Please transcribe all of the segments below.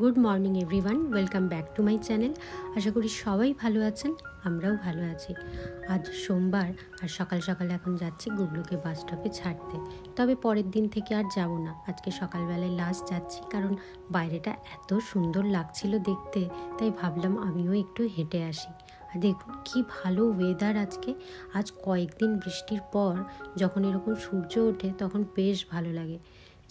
Good morning everyone, welcome back to my channel. আশা করি সবাই ভালো আছেন, আমরাও ভালো আছি। আজ সোমবার আর সকাল সকাল এখন যাচ্ছি গুবলুকে বাস স্টপে ছাড়তে। তবে পরের দিন থেকে আর যাব না, আজকে সকালবেলায় লাস্ট যাচ্ছি, কারণ বাইরেটা এত সুন্দর লাগছিল দেখতে, তাই ভাবলাম আমিও একটু হেঁটে আসি। আর দেখুন কি ভালো ওয়েদার আজকে। আজ কয়েকদিন বৃষ্টির পর যখন এরকম সূর্য ওঠে তখন বেশ ভালো লাগে।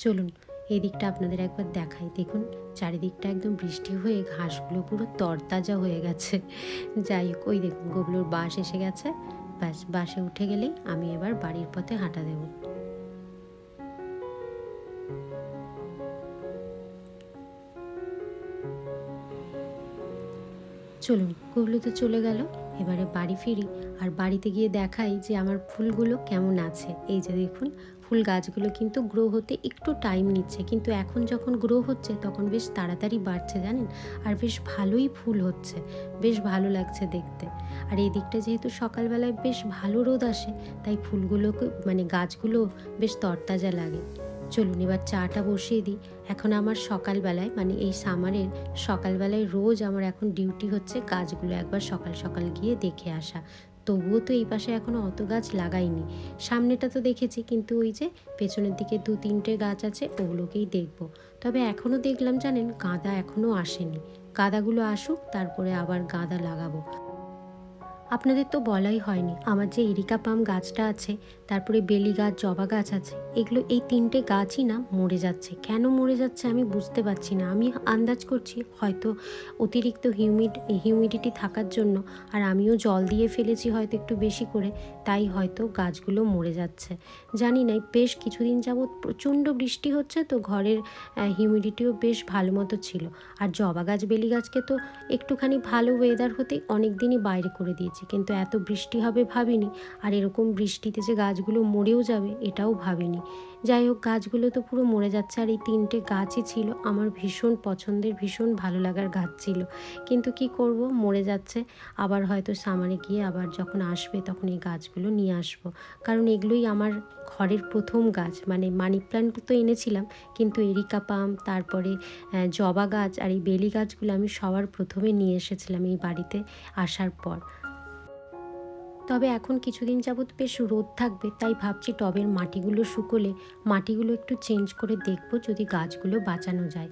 চলুন এই দিকটা আপনাদের একবার দেখাই। দেখুন চারিদিকটা একদম বৃষ্টি হয়ে ঘাসগুলো পুরো তরতাজা হয়ে গেছে। যাই হোক, ওই দেখুন গুবলুর বাস এসে গেছে। ব্যাস, বাসে উঠে গেলেই আমি এবার বাড়ির পথে হাঁটা দেব। চলুন, গুবলু তো চলে গেল, এবারে বাড়ি ফিরি আর বাড়িতে গিয়ে দেখাই যে আমার ফুলগুলো কেমন আছে। এই যে দেখুন, ফুল গাছগুলো কিন্তু গ্রো হতে একটু টাইম নিচ্ছে, কিন্তু এখন যখন গ্রো হচ্ছে তখন বেশ তাড়াতাড়ি বাড়ছে জানেন, আর বেশ ভালোই ফুল হচ্ছে, বেশ ভালো লাগছে দেখতে। আর এই দিকটা যেহেতু সকালবেলায় বেশ ভালো রোদ আসে, তাই ফুলগুলোকে গাছগুলো বেশ তরতাজা লাগে। চলুন এবার চাটা বসিয়ে দিই। এখন আমার সকালবেলায় এই সামারের সকালবেলায় রোজ আমার এখন ডিউটি হচ্ছে গাছগুলো একবার সকাল সকাল গিয়ে দেখে আসা। তবুও তো এই পাশে এখনও অত গাছ লাগাইনি, সামনেটা তো দেখেছি, কিন্তু ওই যে পেছনের দিকে 2-3টে গাছ আছে ওগুলোকেই দেখবো। তবে এখনও দেখলাম জানেন, গাঁদা এখনও আসেনি। গাঁদাগুলো আসুক, তারপরে আবার গাঁদা লাগাবো। আপনাদের তো বলাই হয়নি, আমার যে এরিকা পাম গাছটা আছে, তারপরে বেলি গাছ, জবা গাছ আছে, এগুলো এই 3টে গাছই না মরে যাচ্ছে। কেন মরে যাচ্ছে আমি বুঝতে পারছি না। আমি আন্দাজ করছি হয়তো অতিরিক্ত হিউমিডিটি থাকার জন্য, আর আমিও জল দিয়ে ফেলেছি হয়তো একটু বেশি করে, তাই হয়তো গাছগুলো মরে যাচ্ছে। জানি না, বেশ কিছুদিন যাবৎ প্রচণ্ড বৃষ্টি হচ্ছে, তো ঘরের হিউমিডিটিও বেশ ভালো মতো ছিল। আর জবা গাছ, বেলি গাছকে তো একটুখানি ভালো ওয়েদার হতেই অনেক দিনই বাইরে করে দিয়েছি, কিন্তু এত বৃষ্টি হবে ভাবিনি, আর এরকম বৃষ্টিতে যে গাছগুলো মরেও যাবে এটাও ভাবিনি। যাই হোক, গাছগুলো তো পুরো মরে যাচ্ছে। আর এই 3টে গাছই ছিল আমার ভীষণ পছন্দের, ভীষণ ভালো লাগার গাছ ছিল, কিন্তু কি করব, মরে যাচ্ছে। আবার হয়তো সামারে গিয়ে আবার যখন আসবে তখন এই গাছগুলো নিয়ে আসবো, কারণ এগুলোই আমার ঘরের প্রথম গাছ। মানি প্ল্যান্ট তো এনেছিলাম, কিন্তু এরিকা পাম, তারপরে জবা গাছ আর এই বেলি গাছগুলো আমি সবার প্রথমে নিয়ে এসেছিলাম এই বাড়িতে আসার পর। তবে এখন কিছুদিন যাবৎ বেশ রোদ থাকবে, তাই ভাবছি টবের মাটিগুলো শুকোলে মাটিগুলো একটু চেঞ্জ করে দেখব যদি গাছগুলো বাঁচানো যায়।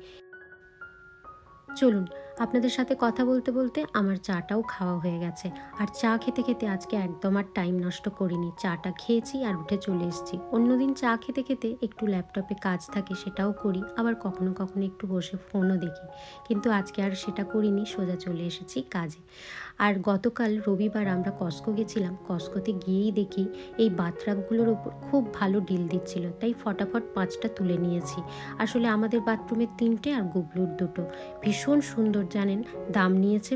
চলুন, আপনাদের সাথে কথা বলতে বলতে আমার চাটাও খাওয়া হয়ে গেছে। আর চা খেতে খেতে আজকে একদম আর টাইম নষ্ট করিনি, চাটা খেয়েছি আর উঠে চলে এসেছি। অন্যদিন চা খেতে খেতে একটু ল্যাপটপে কাজ থাকে, সেটাও করি, আবার কখনো কখনো একটু বসে ফোনও দেখি, কিন্তু আজকে আর সেটা করিনি, সোজা চলে এসেছি কাজে। আর গতকাল রবিবার আমরা কস্কো গেছিলাম, কস্কোতে গিয়েই দেখি এই বাথরাগগুলোর ওপর খুব ভালো ডিল দিচ্ছিল, তাই ফটাফট 5টা তুলে নিয়েছি। আসলে আমাদের বাথরুমের 3টে আর গুবলুর 2টো, ভীষণ সুন্দর জানেন। দাম নিয়েছে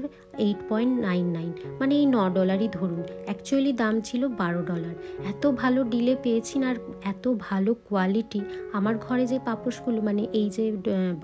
$8.99, এই $9 ধরুন, অ্যাকচুয়ালি দাম ছিল $12। এত ভালো ডিলে পেয়েছি না, আর এত ভালো কোয়ালিটি। আমার ঘরে যে পাপোশগুলো এই যে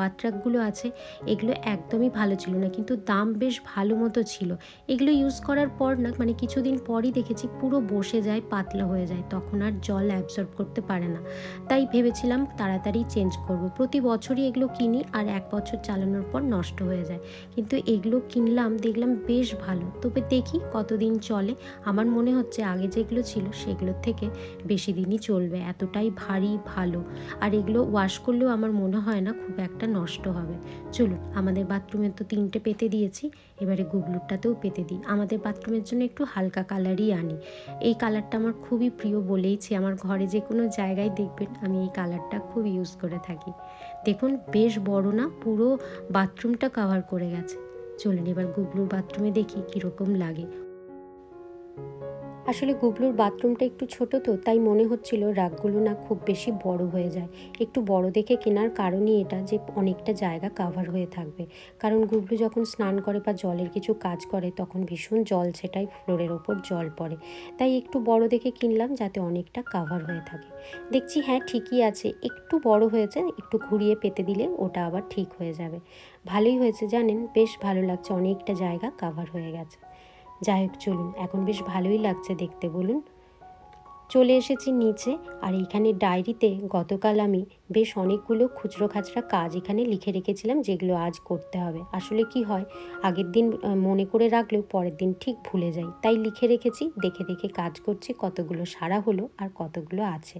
বাথরাগগুলো আছে, এগুলো একদমই ভালো ছিল না, কিন্তু দাম বেশ ভালো মতো ছিল। এগুলো ইউজ করার পর না কিছুদিন পরই দেখেছি পুরো বসে যায়, পাতলা হয়ে যায়, তখন আর জল অ্যাবসর্ব করতে পারে না। তাই ভেবেছিলাম তাড়াতাড়ি চেঞ্জ করব। প্রতি বছরই এগুলো কিনি, আর 1 বছর চালানোর পর নষ্ট হয়ে যায়, কিন্তু এগুলো কিনলাম, দেখলাম বেশ ভালো। তবে দেখি কতদিন চলে। আমার মনে হচ্ছে আগে যেগুলো ছিল সেগুলোর থেকে বেশি দিনই চলবে, এতটাই ভারী ভালো। আর এগুলো ওয়াশ করলেও আমার মনে হয় না খুব একটা নষ্ট হবে। চলুন, আমাদের বাথরুমে তো 3টে পেতে দিয়েছি, এবারে গুবলুরটাতেও পেতে দিই। আমাদের বাথরুমের জন্য একটু হালকা কালারই আনি, এই কালারটা আমার খুবই প্রিয় বলেইছি। আমার ঘরে যে কোনো জায়গায় দেখবেন আমি এই কালারটা খুব ইউজ করে থাকি। দেখুন বেশ বড় না, পুরো বাথরুমটা কভার করে গেছে। চলুন এবার গুবলুর বাথরুমে দেখি কীরকম লাগে। আসলে গুবলুর বাথরুমটা একটু ছোট, তো তাই মনে হচ্ছিল রাগগুলো না খুব বেশি বড় হয়ে যায়। একটু বড় দেখে কেনার কারণই এটা, যে অনেকটা জায়গা কাভার হয়ে থাকবে, কারণ গুবলু যখন স্নান করে বা জলের কিছু কাজ করে তখন ভীষণ জল ছেটায়, ফ্লোরের ওপর জল পড়ে, তাই একটু বড় দেখে কিনলাম যাতে অনেকটা কাভার হয়ে থাকে। দেখছি হ্যাঁ ঠিকই আছে, একটু বড় হয়েছে, একটু ঘুরিয়ে পেতে দিলে ওটা আবার ঠিক হয়ে যাবে। ভালোই হয়েছে জানেন, বেশ ভালো লাগছে, অনেকটা জায়গা কাভার হয়ে গেছে। যাই হোক চলুন, এখন বেশ ভালোই লাগছে দেখতে, বলুন। চলে এসেছি নিচে। আর এইখানে ডায়েরিতে গতকাল আমি বেশ অনেকগুলো খুচরো খাচরা কাজ এখানে লিখে রেখেছিলাম, যেগুলো আজ করতে হবে। আসলে কি হয়, আগের দিন মনে করে রাখলেও পরের দিন ঠিক ভুলে যাই, তাই লিখে রেখেছি। দেখে দেখে কাজ করছি, কতগুলো সারা হলো আর কতগুলো আছে।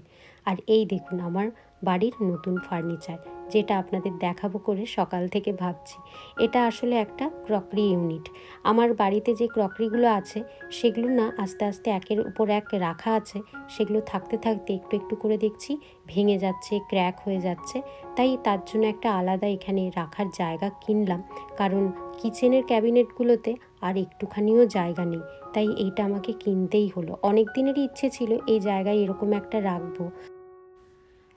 আর এই দেখুন আমার বাড়ির নতুন ফার্নিচার, যেটা আপনাদের দেখাবো করে সকাল থেকে ভাবছি। এটা আসলে একটা ক্রকারি ইউনিট। আমার বাড়িতে যে ক্রকারিগুলো আছে সেগুলো না আস্তে আস্তে একের উপর এক রাখা আছে, সেগুলো থাকতে থাকতে একটু একটু করে দেখছি ভেঙে যাচ্ছে, ক্র্যাক হয়ে যাচ্ছে। তাই তার জন্য একটা আলাদা এখানে রাখার জায়গা কিনলাম, কারণ কিচেনের ক্যাবিনেটগুলোতে আর একটুখানিও জায়গা নেই। তাই এইটা আমাকে কিনতেই হলো। অনেক দিনেরই ইচ্ছে ছিল এই জায়গায় এরকম একটা রাখবো।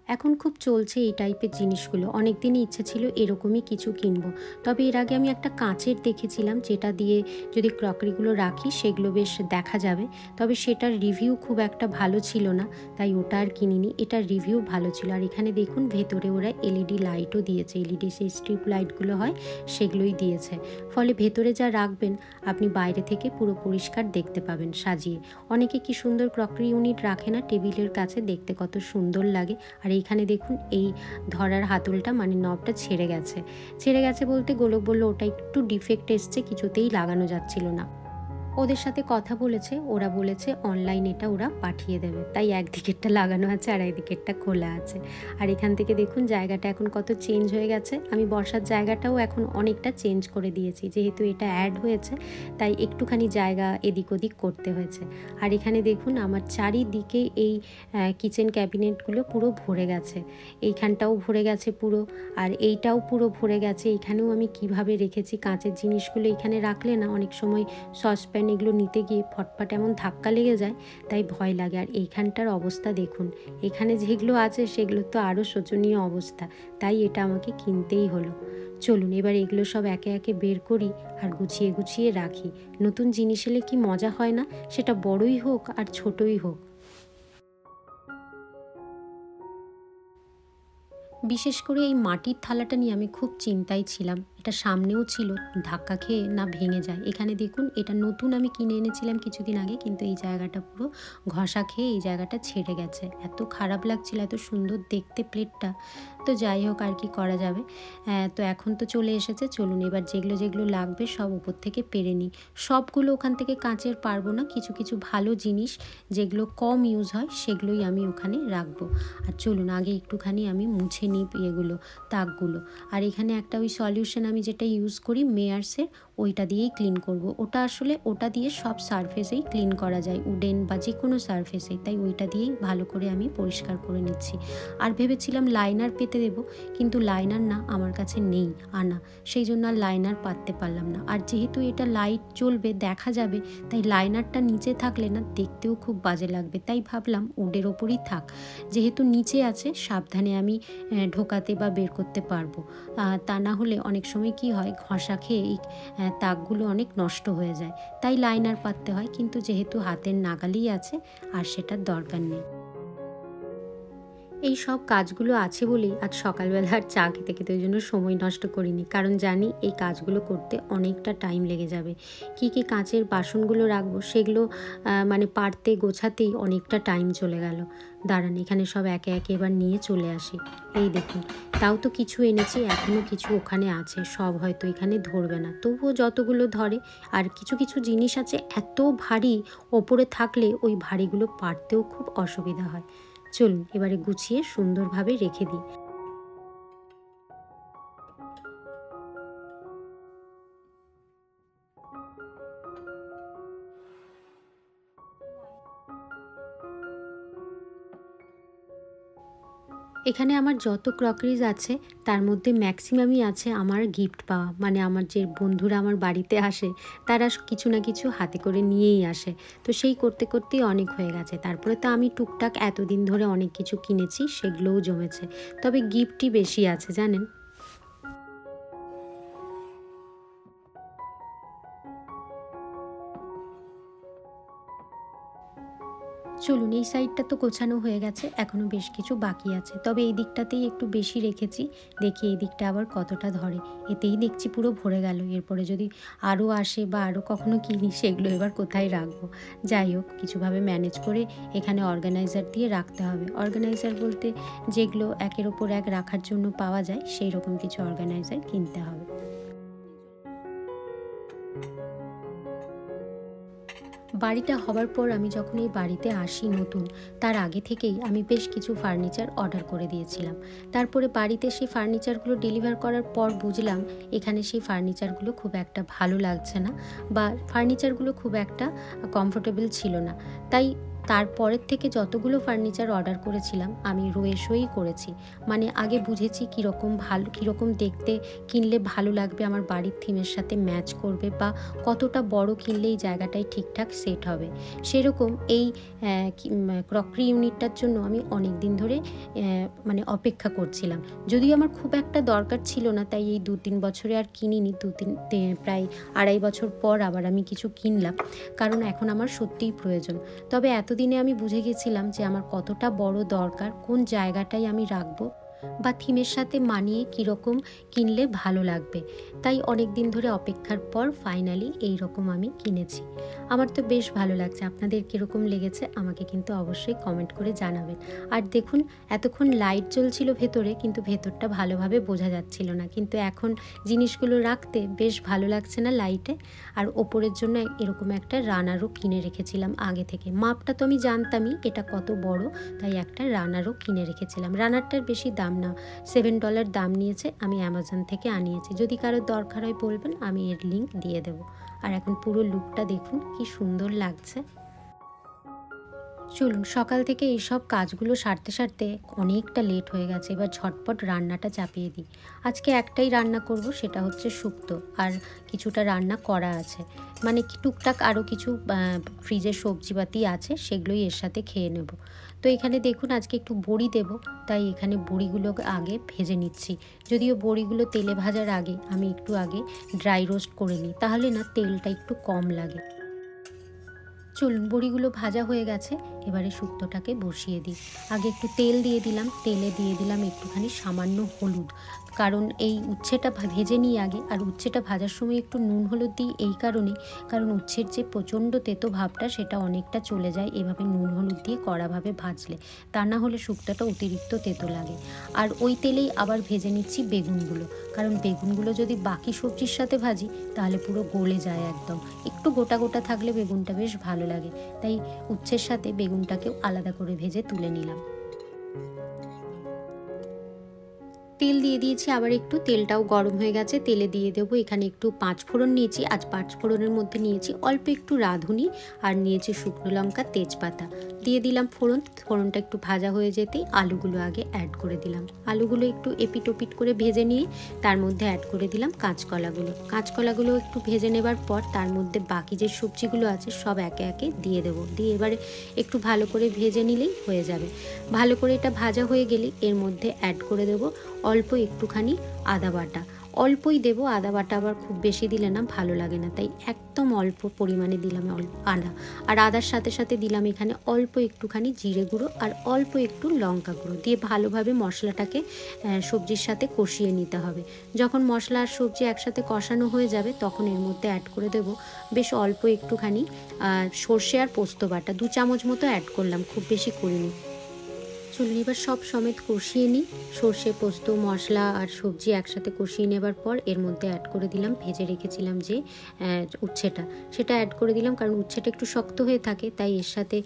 এখন খুব চলছে এই টাইপের জিনিসগুলো। অনেক দিনই ইচ্ছে ছিল এরকমই কিছু কিনবো। তবে এর আগে আমি একটা কাঁচের দেখেছিলাম, যেটা দিয়ে যদি ক্রকারিগুলো রাখি সেগুলো বেশ দেখা যাবে। তবে সেটার রিভিউ খুব একটা ভালো ছিল না, তাই ওটা আর কিনিনি। এটার রিভিউ ভালো ছিল। আর এখানে দেখুন ভেতরে ওরা এলইডি লাইটও দিয়েছে, এলইডি সেই স্ট্রিপ লাইটগুলো হয় সেগুলোই দিয়েছে। ফলে ভেতরে যা রাখবেন আপনি বাইরে থেকে পুরো পরিষ্কার দেখতে পাবেন সাজিয়ে। অনেকে কি সুন্দর ক্রকারি ইউনিট রাখে না টেবিলের কাছে, দেখতে কত সুন্দর লাগে। আর এইখানে দেখুন এই ধরার হাতলটা মানে নবটা ছেড়ে গেছে বলতে গোলক বলল ওটা একটু ডিফেক্ট এসছে, কিছুতেই লাগানো যাচ্ছিল না। ওদের সাথে কথা বলেছে, ওরা বলেছে অনলাইন এটা ওরা পাঠিয়ে দেবে। তাই একদিকেরটা লাগানো আছে আর একদিকেরটা খোলা আছে। আর এখান থেকে দেখুন জায়গাটা এখন কত চেঞ্জ হয়ে গেছে। আমি বসার জায়গাটাও এখন অনেকটা চেঞ্জ করে দিয়েছি, যেহেতু এটা অ্যাড হয়েছে তাই একটুখানি জায়গা এদিক ওদিক করতে হয়েছে। আর এখানে দেখুন আমার চারিদিকে এই কিচেন ক্যাবিনেটগুলো পুরো ভরে গেছে। এইখানটাও ভরে গেছে পুরো, আর এইটাও পুরো ভরে গেছে। এইখানেও আমি কিভাবে রেখেছি, কাঁচের জিনিসগুলো এখানে রাখলে না অনেক সময় সসপ্যান এগুলো নিতে গিয়ে ফটফট এমন ধাক্কা লেগে যায়, তাই ভয় লাগে। আর এইখানটার অবস্থা দেখুন, এখানে যেগুলো আছে সেগুলো তো আরও শোচনীয় অবস্থা, তাই এটা আমাকে কিনতেই হলো। চলুন এবার এগুলো সব একে একে বের করি আর গুছিয়ে গুছিয়ে রাখি। নতুন জিনিস এলে কি মজা হয় না, সেটা বড়ই হোক আর ছোটই হোক। বিশেষ করে এই মাটির থালাটা নিয়ে আমি খুব চিন্তায় ছিলাম। এটা সামনেও ছিল, ধাক্কা খেয়ে না ভেঙে যায়। এখানে দেখুন এটা নতুন আমি কিনে এনেছিলাম কিছুদিন আগে, কিন্তু এই জায়গাটা পুরো ঘষা খেয়ে এই জায়গাটা ছেড়ে গেছে। এত খারাপ লাগছিল, এত সুন্দর দেখতে প্লেটটা। তো যাই হোক, আর কি করা যাবে। তো এখন তো চলে এসেছে, চলুন এবার যেগুলো যেগুলো লাগবে সব উপর থেকে পেরে নিই। সবগুলো ওখান থেকে কাঁচের পারবো না, কিছু কিছু ভালো জিনিস যেগুলো কম ইউজ হয় সেগুলোই আমি ওখানে রাখবো। আর চলুন আগে একটুখানি আমি মুছে নিই এগুলো, তাকগুলো। আর এখানে একটা ওই সলিউশন আমি যেটা ইউজ করি মেয়ার্সের, ওইটা দিয়েই ক্লিন করব। ওটা আসলে ওটা দিয়ে সব সারফেসেই ক্লিন করা যায়, উডেন বা যে কোনো সারফেসেই, তাই ওইটা দিয়েই ভালো করে আমি পরিষ্কার করে নিচ্ছি। আর ভেবেছিলাম লাইনার পেতে দেবো, কিন্তু লাইনার না আমার কাছে নেই আনা, সেই জন্য আর লাইনার পাততে পারলাম না। আর যেহেতু এটা লাইট জ্বলবে, দেখা যাবে, তাই লাইনারটা নিচে থাকলে না দেখতেও খুব বাজে লাগবে। তাই ভাবলাম উডের ওপরই থাক, যেহেতু নিচে আছে সাবধানে আমি ঢোকাতে বা বের করতে পারবো। তা না হলে অনেক সময় কি হয়, ঘষা খেয়ে এই তাকগুলো অনেক নষ্ট হয়ে যায়, তাই লাইনার পাততে হয়। কিন্তু যেহেতু হাতের নাগালেই আছে আর সেটার দরকার নেই। এই সব কাজগুলো আছে বলেই আজ সকালবেলা আর চা খেতে খেতে ওই জন্য সময় নষ্ট করিনি, কারণ জানি এই কাজগুলো করতে অনেকটা টাইম লেগে যাবে। কি কি কাঁচের বাসনগুলো রাখবো সেগুলো মানে পারতে গোছাতেই অনেকটা টাইম চলে গেল। দাঁড়ান এখানে সব একে একে এবার নিয়ে চলে আসি। এই দেখুন, তাও তো কিছু এনেছি, এখনও কিছু ওখানে আছে, সব হয়তো এখানে ধরবে না, তবুও যতগুলো ধরে। আর কিছু কিছু জিনিস আছে এত ভারী, ওপরে থাকলে ওই ভারীগুলো পারতেও খুব অসুবিধা হয়। চলুন এবারে গুছিয়ে সুন্দরভাবে রেখে দিই। এখানে আমার যত ক্রকারিজ আছে তার মধ্যে ম্যাক্সিমামই আছে আমার গিফট পাওয়া, মানে আমার যে বন্ধুরা আমার বাড়িতে আসে তারা কিছু না কিছু হাতে করে নিয়েই আসে। তো সেই করতে করতেই অনেক হয়ে গেছে। তারপরে তো আমি টুকটাক এতদিন ধরে অনেক কিছু কিনেছি, সেগুলোও জমেছে। তবে গিফটই বেশি আছে জানেন। চলুন, এই সাইডটা তো গোছানো হয়ে গেছে, এখনও বেশ কিছু বাকি আছে, তবে এই দিকটাতেই একটু বেশি রেখেছি। দেখি এই দিকটা আবার কতটা ধরে। এতেই দেখছি পুরো ভরে গেল। এরপরে যদি আরও আসে বা আরও কখনো কিনি, সেগুলো এবার কোথায় রাখবো। যাই হোক, কিছুভাবে ম্যানেজ করে এখানে অর্গানাইজার দিয়ে রাখতে হবে। অর্গানাইজার বলতে যেগুলো একের ওপর এক রাখার জন্য পাওয়া যায়, সেই রকম কিছু অর্গানাইজার কিনতে হবে। বাড়িটা হবার পর আমি যখন এই বাড়িতে আসি নতুন, তার আগে থেকেই আমি বেশ কিছু ফার্নিচার অর্ডার করে দিয়েছিলাম। তারপরে বাড়িতে সেই ফার্নিচারগুলো ডেলিভার করার পর বুঝলাম এখানে সেই ফার্নিচারগুলো খুব একটা ভালো লাগছে না, বা ফার্নিচারগুলো খুব একটা কমফোর্টেবল ছিল না। তাই তারপরের থেকে যতগুলো ফার্নিচার অর্ডার করেছিলাম আমি রয়েসই করেছি। মানে আগে বুঝেছি কীরকম দেখতে কিনলে ভালো লাগবে, আমার বাড়ির থিমের সাথে ম্যাচ করবে, বা কতটা বড় কিনলে এই জায়গাটায় ঠিকঠাক সেট হবে। সেরকম এই ক্রকারি ইউনিটটার জন্য আমি অনেক দিন ধরে মানে অপেক্ষা করছিলাম। যদিও আমার খুব একটা দরকার ছিল না, তাই এই 2-3 বছরে আর কিনিনি। প্রায় 2.5 বছর পর আবার আমি কিছু কিনলাম, কারণ এখন আমার সত্যিই প্রয়োজন। তবে এতদিনে আমি বুঝে গেছিলাম যে আমার কতটা বড় দরকার, কোন জায়গাটায় আমি রাখবো, বা থিমের সাথে মানিয়ে কীরকম কিনলে ভালো লাগবে। তাই অনেক দিন ধরে অপেক্ষার পর ফাইনালি এই রকম আমি কিনেছি। আমার তো বেশ ভালো লাগছে। আপনাদের কীরকম লেগেছে আমাকে কিন্তু অবশ্যই কমেন্ট করে জানাবেন। আর দেখুন, এতক্ষণ লাইট জ্বলছিল ভেতরে, কিন্তু ভেতরটা ভালোভাবে বোঝা যাচ্ছিল না, কিন্তু এখন জিনিসগুলো রাখতে বেশ ভালো লাগছে না লাইটে। আর ওপরের জন্য এরকম একটা রানারও কিনে রেখেছিলাম আগে থেকে। মাপটা তো আমি জানতামই এটা কত বড়, তাই একটা রানারও কিনে রেখেছিলাম। রানারটার বেশি দাম না, $7 দাম নিয়েছে। আমি অ্যামাজন থেকে আনিয়েছি। যদি কারো দরকার হয় বলবেন, আমি এর লিঙ্ক দিয়ে দেব। আর এখন পুরো লুকটা দেখুন কি সুন্দর লাগছে। চলুন, সকাল থেকে এইসব কাজগুলো সারতে অনেকটা লেট হয়ে গেছে। এবার ঝটপট রান্নাটা চাপিয়ে দিই। আজকে একটাই রান্না করব, সেটা হচ্ছে শুক্তো, আর কিছুটা রান্না করা আছে। মানে টুকটাক আরও কিছু ফ্রিজে সবজিপাতি আছে, সেগুলোই এর সাথে খেয়ে নেব। তো এখানে দেখুন, আজকে একটু বড়ি দেব, তাই এখানে বড়িগুলো আগে ভেজে নিচ্ছি। যদিও বড়িগুলো তেলে ভাজার আগে আমি একটু আগে ড্রাই রোস্ট করে নিই, তাহলে না তেলটা একটু কম লাগে। চলুন, বড়িগুলো ভাজা হয়ে গেছে, এবারে শুক্তোটাকে বসিয়ে দিই। আগে একটু তেল দিয়ে দিলাম, তেলে দিয়ে দিলাম একটুখানি সামান্য হলুদ, কারণ এই উচ্ছেটা ভেজে নিই আগে। আর উচ্ছেটা ভাজার সময় একটু নুন হলুদ দিই এই কারণে, কারণ উচ্ছের যে প্রচণ্ড তেতো ভাবটা সেটা অনেকটা চলে যায় এভাবে নুন হলুদ দিয়ে কড়াভাবে ভাজলে। তা না হলে শুক্তোটা অতিরিক্ত তেতো লাগে। আর ওই তেলেই আবার ভেজে নিচ্ছি বেগুনগুলো, কারণ বেগুনগুলো যদি বাকি সবজির সাথে ভাজি তাহলে পুরো গলে যায় একদম। একটু গোটা গোটা থাকলে বেগুনটা বেশ ভালো লাগে, তাই উচ্ছের সাথে বেগুনটাকেও আলাদা করে ভেজে তুলে নিলাম। তেল দিয়ে দিয়েছি, আবার একটু তেলটাও গরম হয়ে গেছে। তেলে দিয়ে দেবো এখানে একটু 5 ফোড়ন নিয়েছি। আজ 5 ফোড়নের মধ্যে নিয়েছি অল্প একটু রাঁধুনি, আর নিয়েছি শুকনো লঙ্কা, তেজপাতা। দিয়ে দিলাম ফোড়নটা একটু ভাজা হয়ে যেতেই আলুগুলো আগে অ্যাড করে দিলাম। আলুগুলো একটু এপিট ওপিট করে ভেজে নিয়ে তার মধ্যে অ্যাড করে দিলাম কাঁচকলাগুলো একটু ভেজে নেবার পর তার মধ্যে বাকি যে সবজিগুলো আছে সব একে একে দিয়ে দেবো। দিয়ে এবারে একটু ভালো করে ভেজে নিলেই হয়ে যাবে। ভালো করে এটা ভাজা হয়ে গেলে এর মধ্যে অ্যাড করে দেবো অল্প একটুখানি আদা বাটা। অল্পই দেবো, আদা বাটা আবার খুব বেশি দিলে না ভালো লাগে না, তাই একদম অল্প পরিমাণে দিলাম আদা। আর আদার সাথে সাথে দিলাম এখানে অল্প একটুখানি জিরে গুঁড়ো আর অল্প একটু লঙ্কা গুঁড়ো। দিয়ে ভালোভাবে মশলাটাকে সবজির সাথে কষিয়ে নিতে হবে। যখন মশলা আর সবজি একসাথে কষানো হয়ে যাবে তখন এর মধ্যে অ্যাড করে দেবো বেশ অল্প একটুখানি সর্ষে আর পোস্ত বাটা, 2 চামচ মতো অ্যাড করলাম, খুব বেশি করিনি। চলুন, এবার সব সমেত কষিয়ে নিই। সর্ষে, পোস্ত, মশলা আর সবজি একসাথে কষিয়ে নেবার পর এর মধ্যে অ্যাড করে দিলাম ভেজে রেখেছিলাম যে উচ্ছেটা, সেটা অ্যাড করে দিলাম। কারণ উচ্ছেটা একটু শক্ত হয়ে থাকে, তাই এর সাথে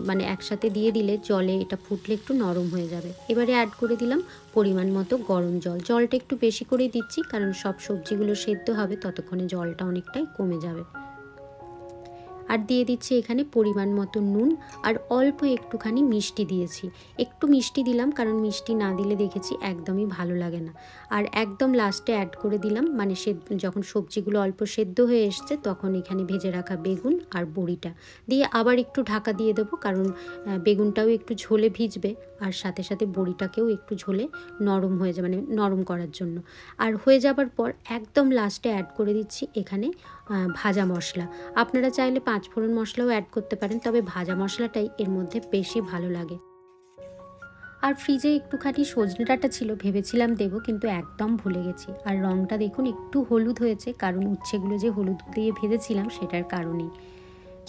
মানে একসাথে দিয়ে দিলে জলে এটা ফুটলে একটু নরম হয়ে যাবে। এবারে অ্যাড করে দিলাম পরিমাণ মতো গরম জল। জলটা একটু বেশি করে দিচ্ছি, কারণ সব সবজিগুলো সেদ্ধ হবে, ততক্ষণে জলটা অনেকটাই কমে যাবে। আর দিয়ে দিচ্ছি এখানে পরিমাণ মতো নুন, আর অল্প একটুখানি মিষ্টি দিয়েছি। একটু মিষ্টি দিলাম, কারণ মিষ্টি না দিলে দেখেছি একদমই ভালো লাগে না। আর একদম লাস্টে অ্যাড করে দিলাম, মানে যখন সবজিগুলো অল্প সেদ্ধ হয়ে এসছে তখন এখানে ভেজে রাখা বেগুন আর বড়িটা দিয়ে আবার একটু ঢাকা দিয়ে দেবো, কারণ বেগুনটাও একটু ঝোলে ভিজবে, আর সাথে সাথে বড়িটাকেও একটু ঝোলে নরম হয়ে যাবে, মানে নরম করার জন্য। আর হয়ে যাবার পর একদম লাস্টে অ্যাড করে দিচ্ছি এখানে ভাজা মশলা। আপনারা চাইলে 5 ফোড়ন মশলাও অ্যাড করতে পারেন, তবে ভাজা মশলাটাই এর মধ্যে বেশি ভালো লাগে। আর ফ্রিজে একটুখানি সজনে ডাঁটা ছিল, ভেবেছিলাম দেবো, কিন্তু একদম ভুলে গেছি। আর রঙটা দেখুন একটু হলুদ হয়েছে, কারণ উচ্ছেগুলো যে হলুদ দিয়ে ভেজেছিলাম সেটার কারণেই।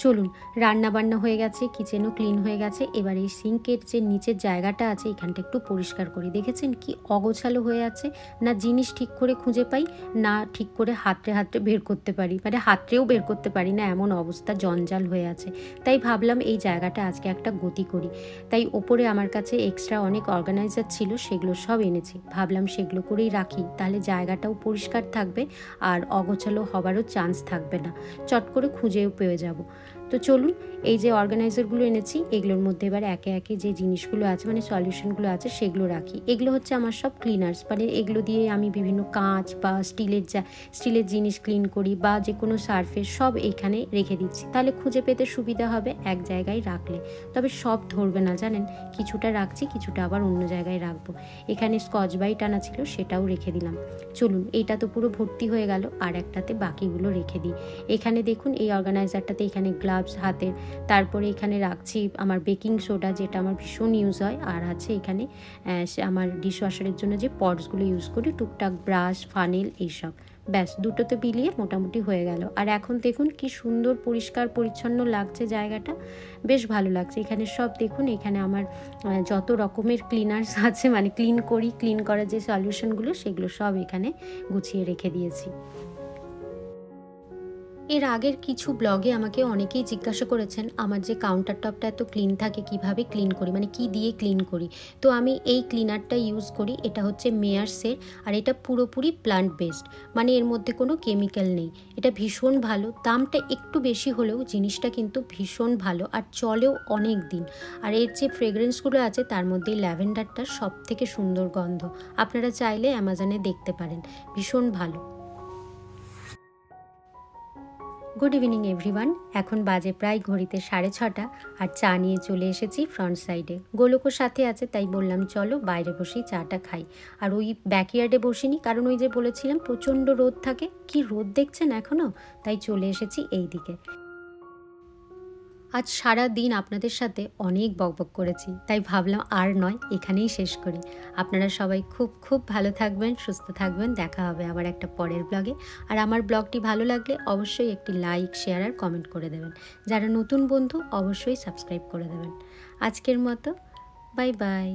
চলুন, রান্না বান্না হয়ে গেছে, কিচেনও ক্লিন হয়ে গেছে। এবার এই সিঙ্কের যে নিচের জায়গাটা আছে এখানটা একটু পরিষ্কার করি। দেখেছেন কি অগোছালো হয়ে আছে, না জিনিস ঠিক করে খুঁজে পাই, না ঠিক করে হাতড়ে বের করতে পারি, মানে হাতড়েও বের করতে পারি না, এমন অবস্থা, জঞ্জাল হয়ে আছে। তাই ভাবলাম এই জায়গাটা আজকে একটা গতি করি। তাই ওপরে আমার কাছে এক্সট্রা অনেক অর্গানাইজার ছিল, সেগুলো সব এনেছি। ভাবলাম সেগুলো করেই রাখি, তাহলে জায়গাটাও পরিষ্কার থাকবে আর অগোছালো হবারও চান্স থাকবে না, চট করে খুঁজেও পেয়ে যাব। তো চলুন, এই যে অর্গানাইজারগুলো এনেছি এগুলোর মধ্যে এবার একে একে যে জিনিসগুলো আছে, মানে সলিউশনগুলো আছে, সেগুলো রাখি। এগুলো হচ্ছে আমার সব ক্লিনার্স, মানে এগুলো দিয়ে আমি বিভিন্ন কাঁচ বা স্টিলের জিনিস ক্লিন করি, বা যে কোনো সারফেস সব এইখানে রেখে দিচ্ছি, তাহলে খুঁজে পেতে সুবিধা হবে এক জায়গায় রাখলে। তবে সব ধরবে না জানেন, কিছুটা রাখছি, কিছুটা আবার অন্য জায়গায় রাখবো। এখানে স্কচ ব্রাইট আনা ছিল, সেটাও রেখে দিলাম। চলুন, এইটা তো পুরো ভর্তি হয়ে গেল, আর একটাতে বাকিগুলো রেখে দিই। এখানে দেখুন এই অর্গানাইজারটাতে এখানে গ্লাভস হাতের, তারপরে এখানে রাখছি আমার বেকিং সোডা, যেটা আমার ভীষণ ইউজ হয়, আর আছে এখানে আমার ডিশওয়াশারের জন্য যে পটসগুলো ইউজ করি, টুকটাক ব্রাশ, ফানেল, এইসব। ব্যাস, দুটোতে বিলিয়ে মোটামুটি হয়ে গেল। আর এখন দেখুন কি সুন্দর পরিষ্কার পরিচ্ছন্ন লাগছে জায়গাটা, বেশ ভালো লাগছে। এখানে সব দেখুন, এখানে আমার যত রকমের ক্লিনার্স আছে, মানে ক্লিন করার যে সলিউশনগুলো, সেগুলো সব এখানে গুছিয়ে রেখে দিয়েছি। এর আগের কিছু ব্লগে আমাকে অনেকেই জিজ্ঞাসা করেছেন আমার যে কাউন্টার টপটা এত ক্লিন থাকে কিভাবে ক্লিন করি, মানে কি দিয়ে ক্লিন করি। তো আমি এই ক্লিনারটা ইউজ করি, এটা হচ্ছে মেয়ার্সের, আর এটা পুরোপুরি প্লান্ট বেসড, মানে এর মধ্যে কোনো কেমিক্যাল নেই। এটা ভীষণ ভালো, দামটা একটু বেশি হলেও জিনিসটা কিন্তু ভীষণ ভালো, আর চলেও অনেক দিন। আর এর যে ফ্রেগ্রেন্সগুলো আছে তার মধ্যে ল্যাভেন্ডারটার সব থেকে সুন্দর গন্ধ, আপনারা চাইলে অ্যামাজনে দেখতে পারেন, ভীষণ ভালো। গুড ইভিনিং এভরিওয়ান, এখন বাজে প্রায় ঘড়িতে 6:30, আর চা নিয়ে চলে এসেছি ফ্রন্ট সাইডে। গোলকও সাথে আছে, তাই বললাম চলো বাইরে বসেই চাটা খাই। আর ওই ব্যাকইয়ার্ডে বসিনি, কারণ ওই যে বলেছিলাম প্রচণ্ড রোদ থাকে, কি রোদ দেখছেন এখনও, তাই চলে এসেছি এই দিকে। আজ সারা দিন আপনাদের সাথে অনেক বকবক করেছি, তাই ভাবলাম আর নয়, এখানেই শেষ করি। আপনারা সবাই খুব খুব ভালো থাকবেন, সুস্থ থাকবেন। দেখা হবে আবার একটা পরের ব্লগে। আর আমার ব্লগটি ভালো লাগলে অবশ্যই একটি লাইক, শেয়ার আর কমেন্ট করে দেবেন। যারা নতুন বন্ধু অবশ্যই সাবস্ক্রাইব করে দেবেন। আজকের মতো বাই বাই।